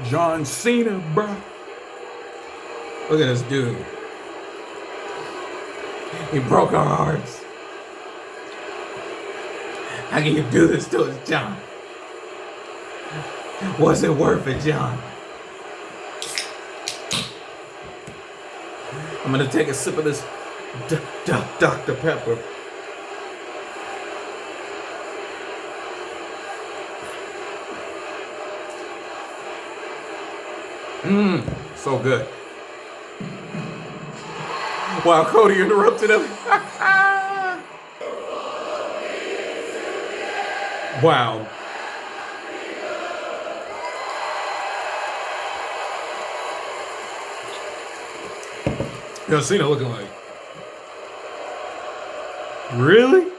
John Cena, bro. Look at this dude. He broke our hearts. How can you do this to us, John? Was it worth it, John? I'm gonna take a sip of this Dr. Pepper. So good. Wow, Cody interrupted him. Wow. John Cena looking like. Really?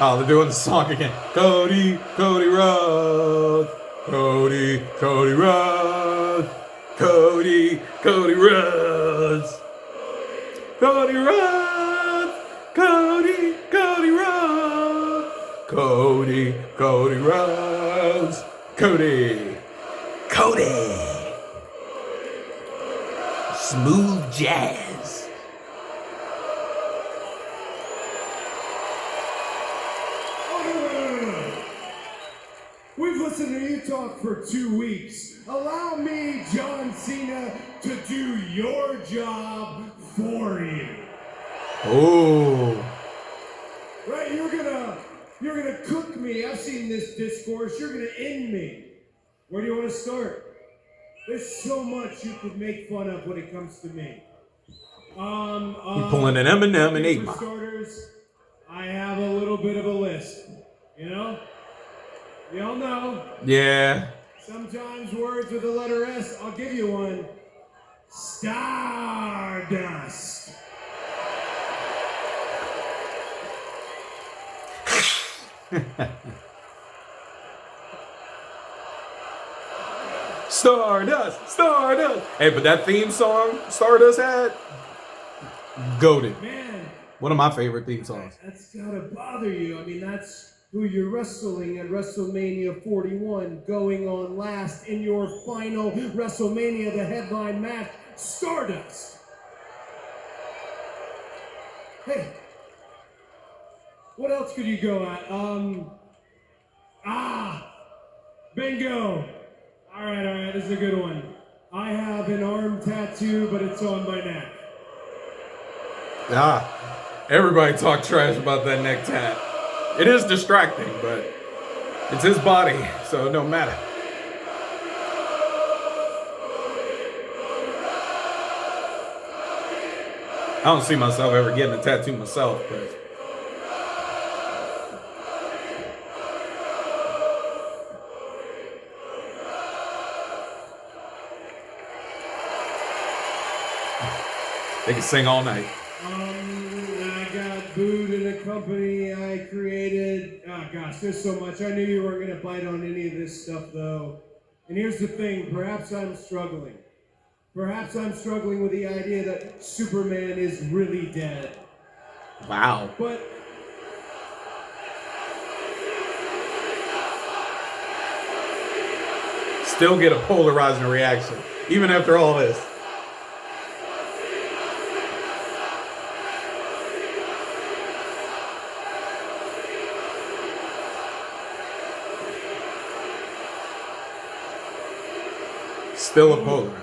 Oh, they're doing the song again. Cody, Cody Rhodes. Cody, Cody Rhodes. Cody, Cody Rhodes. Cody Rhodes. Cody, Cody Rhodes. Cody, Cody Rhodes. Cody. Cody. Smooth jazz. We've listened to you talk for 2 weeks. Allow me, John Cena, to do your job for you. Oh. Right, you're gonna cook me. I've seen this discourse. You're gonna end me. Where do you want to start? There's so much you could make fun of when it comes to me. You're pulling an Eminem and 8 For Mile. starters, I have a little bit of a list. You know? Y'all know. Yeah. Sometimes words with the letter S, I'll give you one. Stardust. Stardust, Stardust. Hey, but that theme song Stardust had, goated. Man. One of my favorite theme songs. That's gotta bother you. I mean, that's who you're wrestling at WrestleMania 41, going on last in your final WrestleMania, the headline match, Stardust. Hey, what else could you go at? Bingo. All right, this is a good one. I have an arm tattoo, but it's on my neck. Everybody talk trash about that neck tat. It is distracting, but it's his body, so it don't matter. I don't see myself ever getting a tattoo myself, but they can sing all night. I got booed in a company I created. Oh gosh, there's so much. I knew you weren't gonna bite on any of this stuff though. And here's the thing, perhaps I'm struggling. Perhaps I'm struggling with the idea that Superman is really dead. Wow. But Still get a polarizing reaction, even after all this. Still a polar.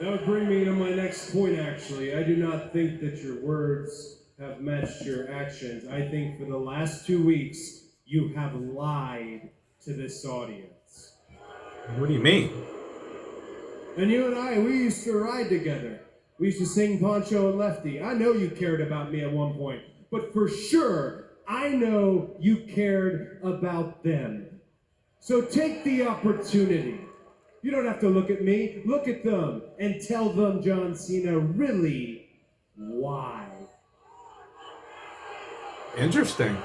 that would bring me to my next point, actually. I do not think that your words have matched your actions. I think for the last 2 weeks, you have lied to this audience. What do you mean? And you and I, we used to ride together. We used to sing Poncho and Lefty. I know you cared about me at one point, but for sure, I know you cared about them. So take the opportunity. You don't have to look at me. Look at them and tell them, John Cena, really why. Interesting.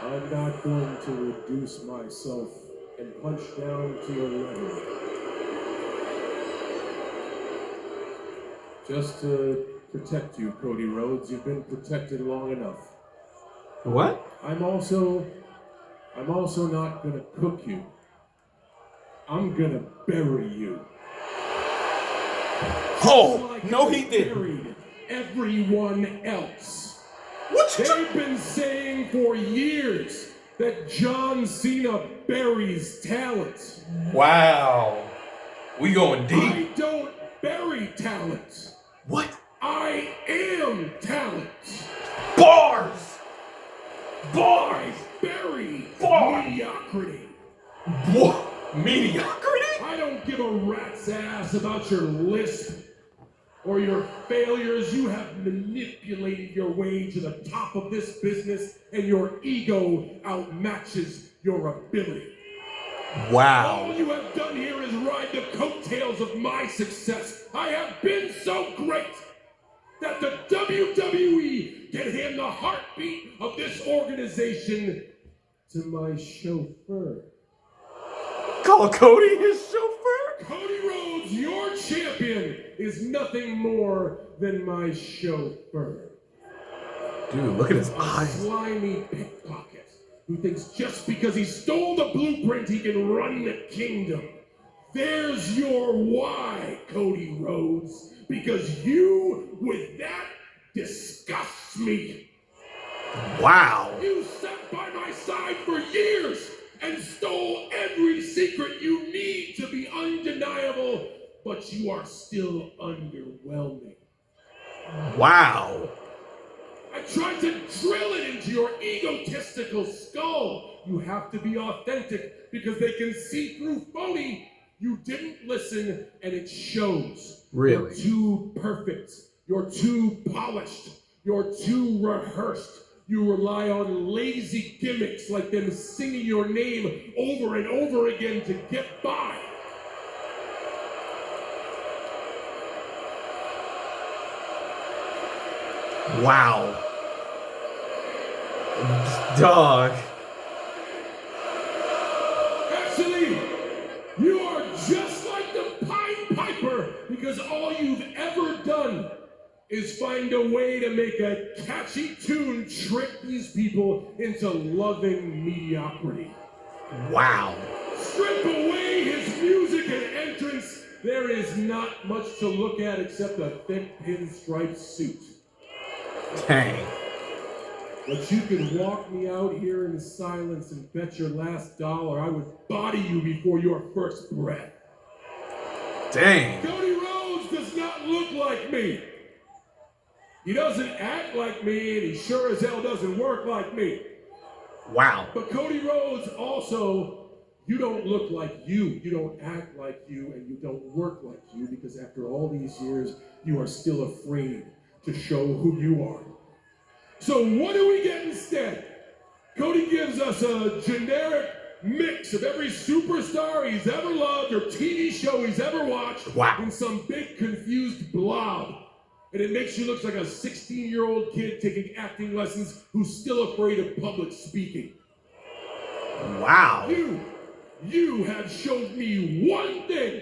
I'm not going to reduce myself and punch down to your level. Just to protect you, Cody Rhodes. You've been protected long enough. What? I'm also not gonna cook you. I'm gonna bury you. Oh, Like no, I he didn't. buried everyone else. What you They've been saying for years that John Cena buries talent. Wow. We going deep. I don't bury talent. What? I am talent. Bars! I Bars! bury Bars! mediocrity. What? Mediocrity? I don't give a rat's ass about your lisp or your failures. You have manipulated your way to the top of this business, and your ego outmatches your ability. All Wow. you have done here is ride the coattails of my success. I have been so great that the WWE can hand the heartbeat of this organization to my chauffeur. Call Cody his chauffeur? Cody Rhodes, your champion, is nothing more than my chauffeur. Dude, look at his A eyes. slimy pickpocket who thinks just because he stole the blueprint he can run the kingdom. There's your why, Cody Rhodes. Because you, with that, disgusts me. Wow. You sat by my side for years and stole every secret you need to be undeniable, but you are still underwhelming. Wow. I tried to drill it into your egotistical skull. You have to be authentic because they can see through phony. You didn't listen, and it shows. Really? You're too perfect. You're too polished. You're too rehearsed. You rely on lazy gimmicks like them singing your name over and over again to get by. Wow. Dog. Actually, you are just like the Pied Piper because all you've ever done is find a way to make a catchy tune trick these people into loving mediocrity. Wow. Strip away his music and entrance, there is not much to look at except a thick pinstripe suit. Dang. But you can walk me out here in silence and bet your last dollar I would body you before your first breath. Dang. Cody Rhodes does not look like me. He doesn't act like me, and he sure as hell doesn't work like me. Wow. But Cody Rhodes also, you don't look like you. You don't act like you, and you don't work like you, because after all these years, you are still afraid to show who you are. So what do we get instead? Cody gives us a generic mix of every superstar he's ever loved or TV show he's ever watched. Wow. In some big confused blob. And it makes you look like a 16-year-old kid taking acting lessons who's still afraid of public speaking. Wow. You have showed me one thing.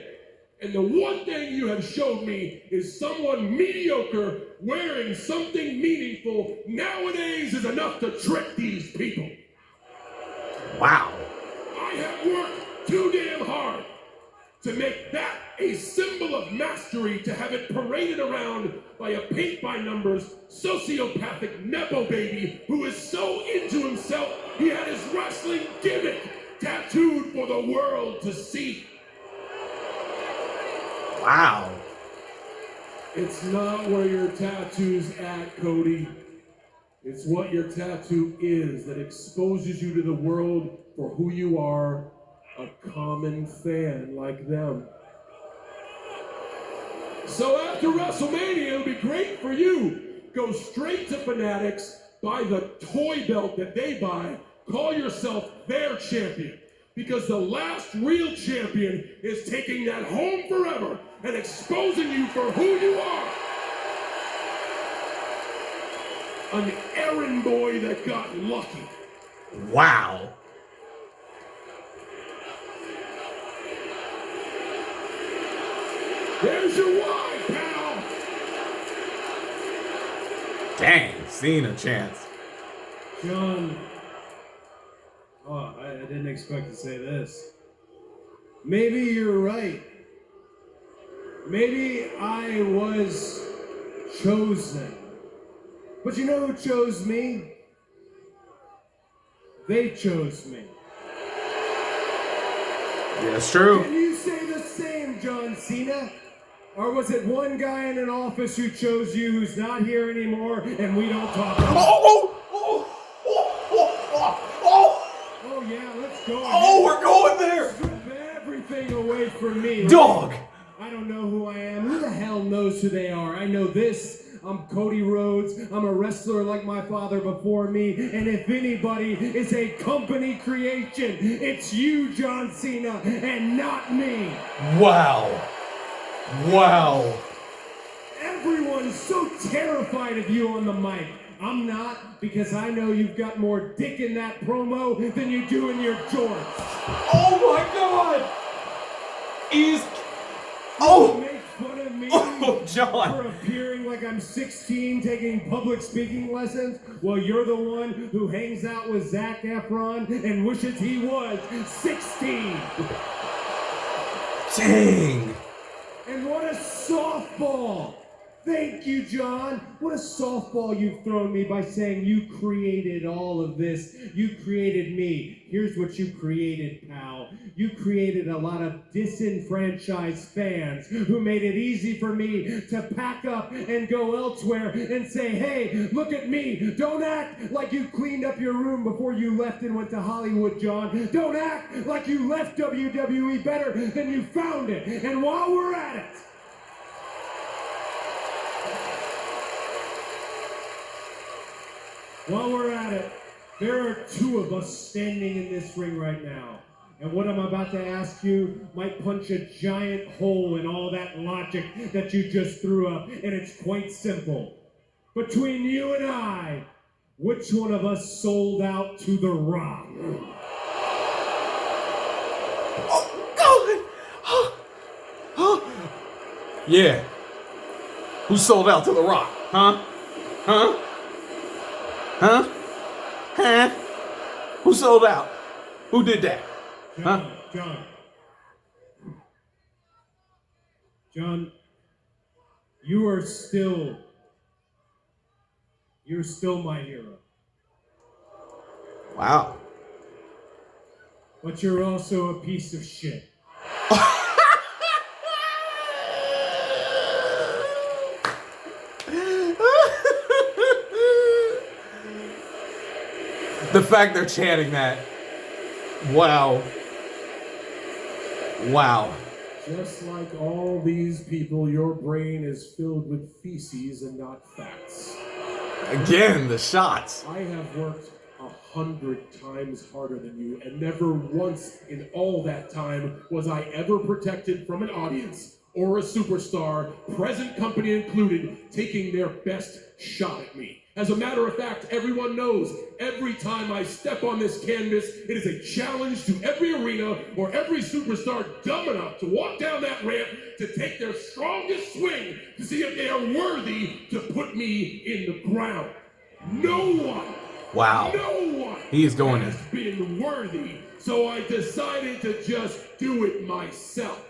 And the one thing you have showed me is someone mediocre wearing something meaningful nowadays is enough to trick these people. Wow. I have worked too damn hard to make that a symbol of mastery, to have it paraded around by a paint-by-numbers, sociopathic nepo baby who is so into himself he had his wrestling gimmick tattooed for the world to see. Wow. It's not where your tattoo's at, Cody. It's what your tattoo is that exposes you to the world for who you are, a common fan like them. So after WrestleMania, it'll be great for you. Go straight to Fanatics, buy the toy belt that they buy, call yourself their champion. Because the last real champion is taking that home forever and exposing you for who you are. An errand boy that got lucky. Wow. There's your why, pal. Dang, Cena chance. John. Oh, I didn't expect to say this. Maybe you're right. Maybe I was chosen. But you know who chose me? They chose me. Yeah, it's true. Can you say the same, John Cena? Or was it one guy in an office who chose you who's not here anymore and we don't talk about it? Oh yeah, let's go. Oh, we're going there. Strip everything away from me. Right? Dog. I don't know who I am. Who the hell knows who they are? I know this. I'm Cody Rhodes. I'm a wrestler like my father before me. And if anybody is a company creation, it's you, John Cena, and not me. Wow. Wow. Everyone's so terrified of you on the mic. I'm not, because I know you've got more dick in that promo than you do in your jorts. Oh my God. He's... Oh. Make fun of me Oh, John. for appearing like I'm 16 taking public speaking lessons. Well, you're the one who hangs out with Zac Efron and wishes he was 16. Dang. And what a softball! Thank you, John. What a softball you've thrown me by saying you created all of this. You created me. Here's what you created, pal. You created a lot of disenfranchised fans who made it easy for me to pack up and go elsewhere and say, hey, look at me. Don't act like you cleaned up your room before you left and went to Hollywood, John. Don't act like you left WWE better than you found it. And while we're at it, there are two of us standing in this ring right now. And what I'm about to ask you might punch a giant hole in all that logic that you just threw up. And it's quite simple. Between you and I, which one of us sold out to The Rock? Yeah. Who sold out to The Rock? Huh? Huh? Huh? Huh? Who sold out? Who did that? Huh? John, you're still my hero. Wow. But you're also a piece of shit. The fact they're chanting that. Wow. Wow. Just like all these people, your brain is filled with feces and not facts. Again, the shots. I have worked 100 times harder than you, and never once in all that time was I ever protected from an audience or a superstar, present company included, taking their best shot at me. As a matter of fact, everyone knows every time I step on this canvas, it is a challenge to every arena or every superstar dumb enough to walk down that ramp to take their strongest swing to see if they are worthy to put me in the ground. No one. Wow. No one. He is going has been worthy, so I decided to just do it myself.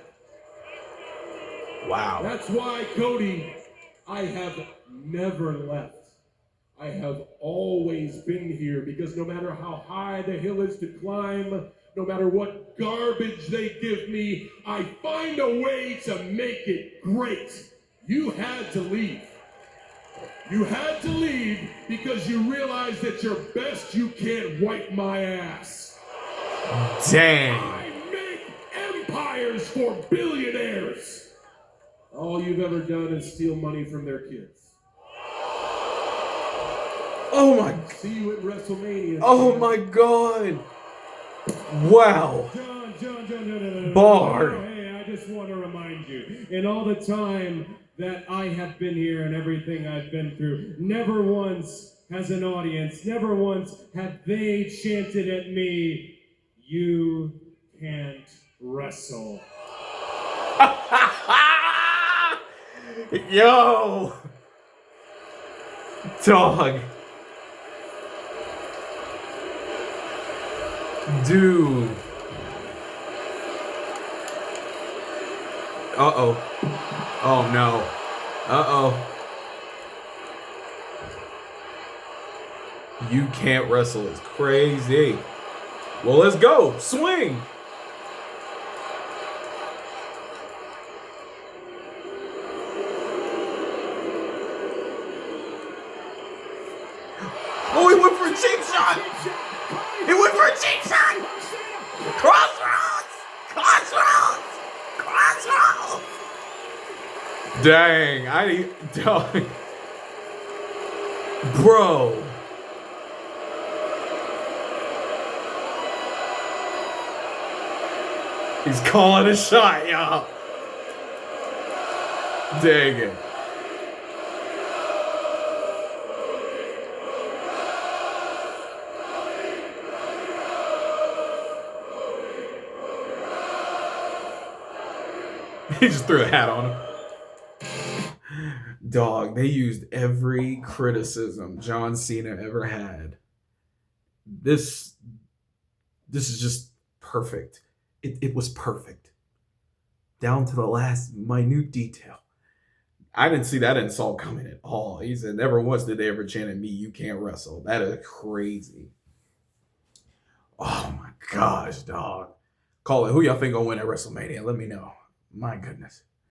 Wow. That's why, Cody, I have never left. I have always been here because no matter how high the hill is to climb, no matter what garbage they give me, I find a way to make it great. You had to leave. You had to leave because you realized that you're best you can't wipe my ass. Dang. I make empires for billionaires. All you've ever done is steal money from their kids. Oh my. See you at WrestleMania. Oh my God. Wow. John. Bard. Hey, I just want to remind you, in all the time that I have been here and everything I've been through, never once has an audience. Never once have they chanted at me, "You can't wrestle." Yo, dog, dude. Uh-oh. Oh no. Uh-oh. You can't wrestle is crazy. Well, let's go. Swing. Oh, he went for a cheap shot. He went for a cheap shot. Crossroads. Crossroads. Crossroads. Dang, dog. Bro. He's calling a shot, y'all. Dang it. He just threw a hat on him. Dog, they used every criticism John Cena ever had. This is just perfect. It was perfect. Down to the last minute detail. I didn't see that insult coming at all. He said, never once did they ever chant at me, "You can't wrestle." That is crazy. Oh my gosh, dog. Call it. Who y'all think gonna win at WrestleMania? Let me know. My goodness.